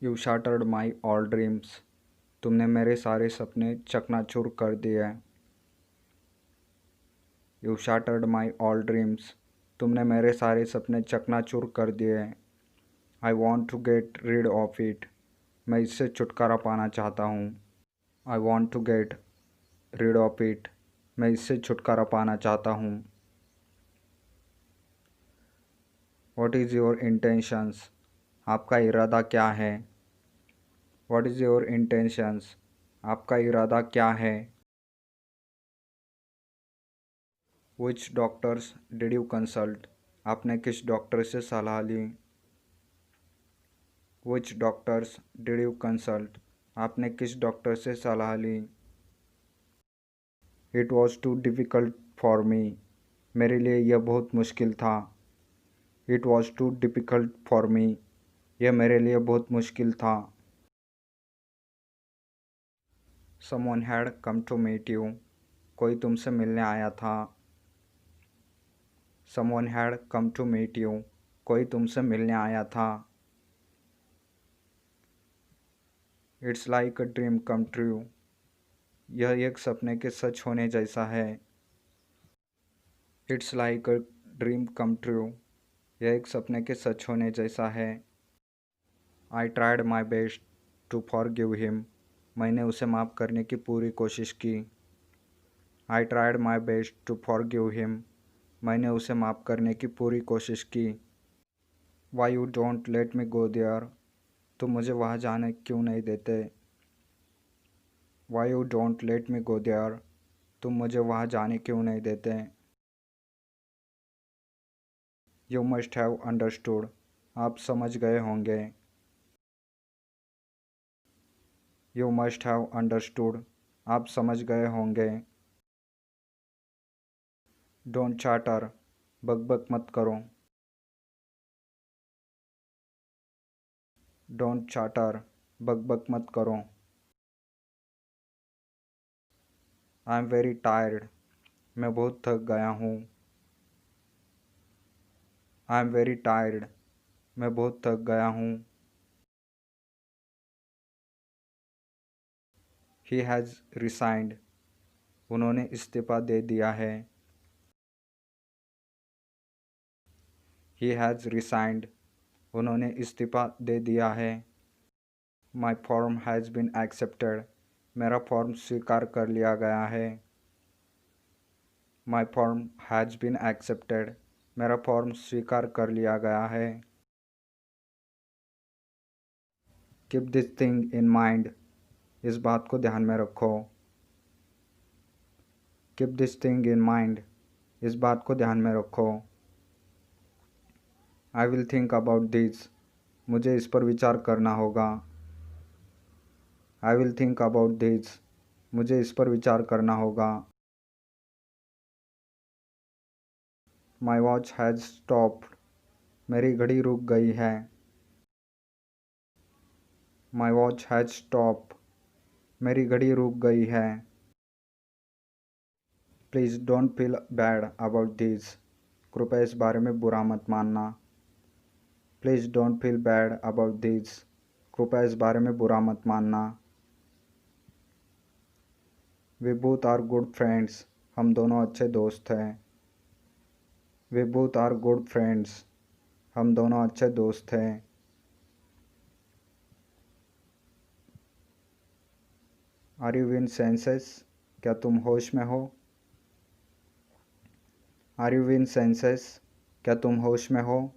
You shattered my all dreams. तुमने मेरे सारे सपने चकनाचूर कर दिए। You shattered my all dreams. तुमने मेरे सारे सपने चकनाचूर कर दिए। I want to get rid of it. मैं इससे छुटकारा पाना चाहता हूँ। I want to get rid of it. मैं इससे छुटकारा पाना चाहता हूँ। What is your intentions. आपका इरादा क्या है। What is your intentions. आपका इरादा क्या है। Which doctors did you consult. आपने किस डॉक्टर से सलाह ली। Which doctors did you consult. आपने किस डॉक्टर से सलाह ली। It was too difficult for me. मेरे लिए यह बहुत मुश्किल था। It was too difficult for me. यह मेरे लिए बहुत मुश्किल था। Someone had come to meet you. कोई तुमसे मिलने आया था। Someone had come to meet you. कोई तुमसे मिलने आया था। It's like a dream come true. यह एक सपने के सच होने जैसा है। It's like a dream come true. यह एक सपने के सच होने जैसा है। I tried my best to forgive him. मैंने उसे माफ़ करने की पूरी कोशिश की। I tried my best to forgive him. मैंने उसे माफ़ करने की पूरी कोशिश की। Why you don't let me go there. तुम मुझे वहाँ जाने क्यों नहीं देते। Why you don't let me go there. तुम मुझे वहाँ जाने क्यों नहीं देते। You must have understood. आप समझ गए होंगे। You must have understood. आप समझ गए होंगे। Don't chatter. बकबक मत करो। Don't chatter. बकबक मत करो। I am very tired. मैं बहुत थक गया हूँ। I am very tired. मैं बहुत थक गया हूँ। He has resigned. उन्होंने इस्तीफ़ा दे दिया है। He has resigned. उन्होंने इस्तीफ़ा दे दिया है। My form has been accepted. मेरा फॉर्म स्वीकार कर लिया गया है। My form has been accepted. मेरा फॉर्म स्वीकार कर लिया गया है। Keep this thing in mind. इस बात को ध्यान में रखो। Keep this thing in mind. इस बात को ध्यान में रखो। I will think about this. मुझे इस पर विचार करना होगा। I will think about this. मुझे इस पर विचार करना होगा। My watch has stopped. मेरी घड़ी रुक गई है। My watch has stopped. मेरी घड़ी रुक गई है। Please don't feel bad about this. कृपया इस बारे में बुरा मत मानना। Please don't feel bad about this. कृपया इस बारे में बुरा मत मानना। We both are good friends. हम दोनों अच्छे दोस्त हैं। We both are good friends. हम दोनों अच्छे दोस्त हैं। Are you in senses. क्या तुम होश में हो। Are you in senses. क्या तुम होश में हो।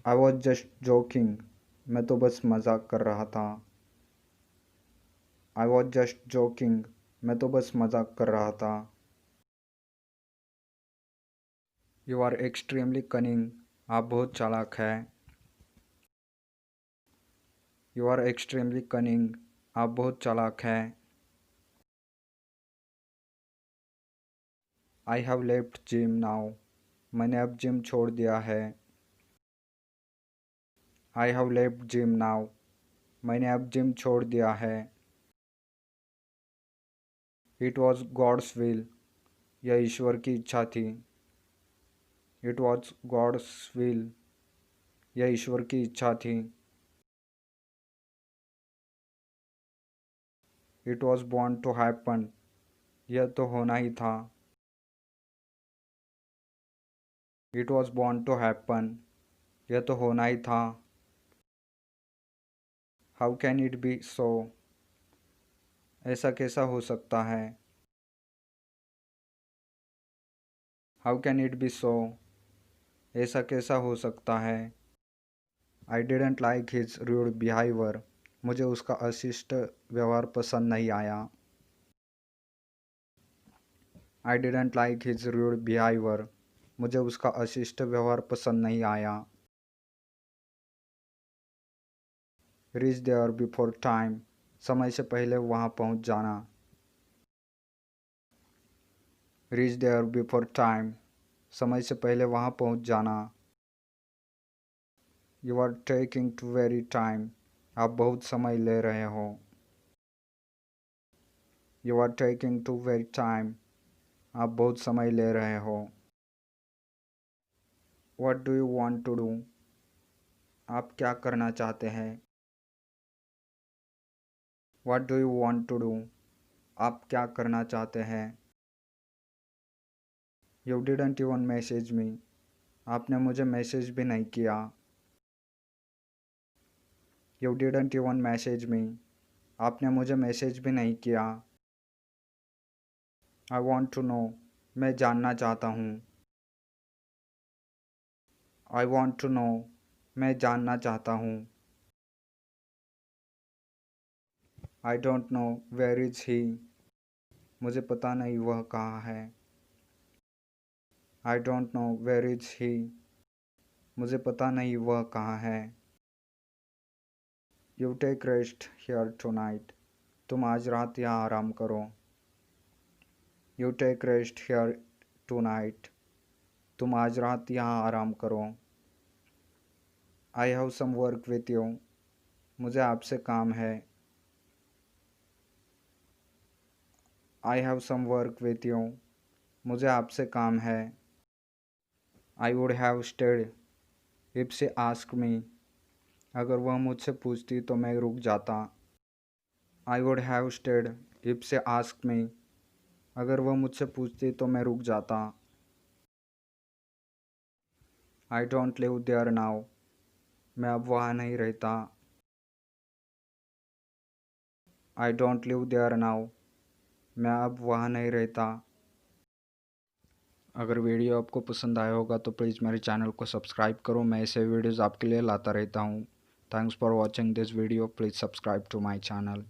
I was just joking. मैं तो बस मजाक कर रहा था। I was just joking. मैं तो बस मजाक कर रहा था। You are extremely cunning. आप बहुत चालाक हैं। You are extremely cunning. आप बहुत चालाक हैं। I have left gym now. मैंने अब जिम छोड़ दिया है। I have left gym now. मैंने अब जिम छोड़ दिया है। It was God's will. यह ईश्वर की इच्छा थी। It was God's will. यह ईश्वर की इच्छा थी। It was born to happen, यह तो होना ही था। It was born to happen, यह तो होना ही था। How can it be so, ऐसा कैसा हो सकता है। How can it be so, ऐसा कैसा हो सकता है। I didn't like his rude behaviour, मुझे उसका अशिष्ट व्यवहार पसंद नहीं आया। I didn't like his rude behaviour, मुझे उसका अशिष्ट व्यवहार पसंद नहीं आया। रीच देयर बिफोर टाइम, समय से पहले वहाँ पहुँच जाना। रीच देयर बिफोर टाइम, समय से पहले वहाँ पहुँच जाना। You are taking too very time, आप बहुत समय ले रहे हो। You are taking too very time, आप बहुत समय ले रहे हो। What do you want to do, आप क्या करना चाहते हैं। What do you want to do, आप क्या करना चाहते हैं। You didn't even message me, आपने मुझे मैसेज भी नहीं किया। You didn't even message me, आपने मुझे मैसेज भी नहीं किया। आई वॉन्ट टू नो, मैं जानना चाहता हूँ। आई वॉन्ट टू नो, मैं जानना चाहता हूँ। I don't know where is he, मुझे पता नहीं वह कहाँ है। I don't know where is he, मुझे पता नहीं वह कहाँ है। You take rest here tonight, तुम आज रात यहाँ आराम करो। You take rest here tonight, तुम आज रात यहाँ आराम करो। I have some work with you, मुझे आपसे काम है। I have some work with you, मुझे आपसे काम है। आई would have stayed if she asked me, अगर वह मुझसे पूछती तो मैं रुक जाता। I would have stayed if she asked me, अगर वह मुझसे पूछती तो मैं रुक जाता। I don't live there now, मैं अब वहाँ नहीं रहता। I don't live there now, मैं अब वहाँ नहीं रहता। अगर वीडियो आपको पसंद आया होगा तो प्लीज़ मेरे चैनल को सब्सक्राइब करो, मैं ऐसे वीडियोज़ आपके लिए लाता रहता हूँ। Thanks for watching this video, please subscribe to my channel.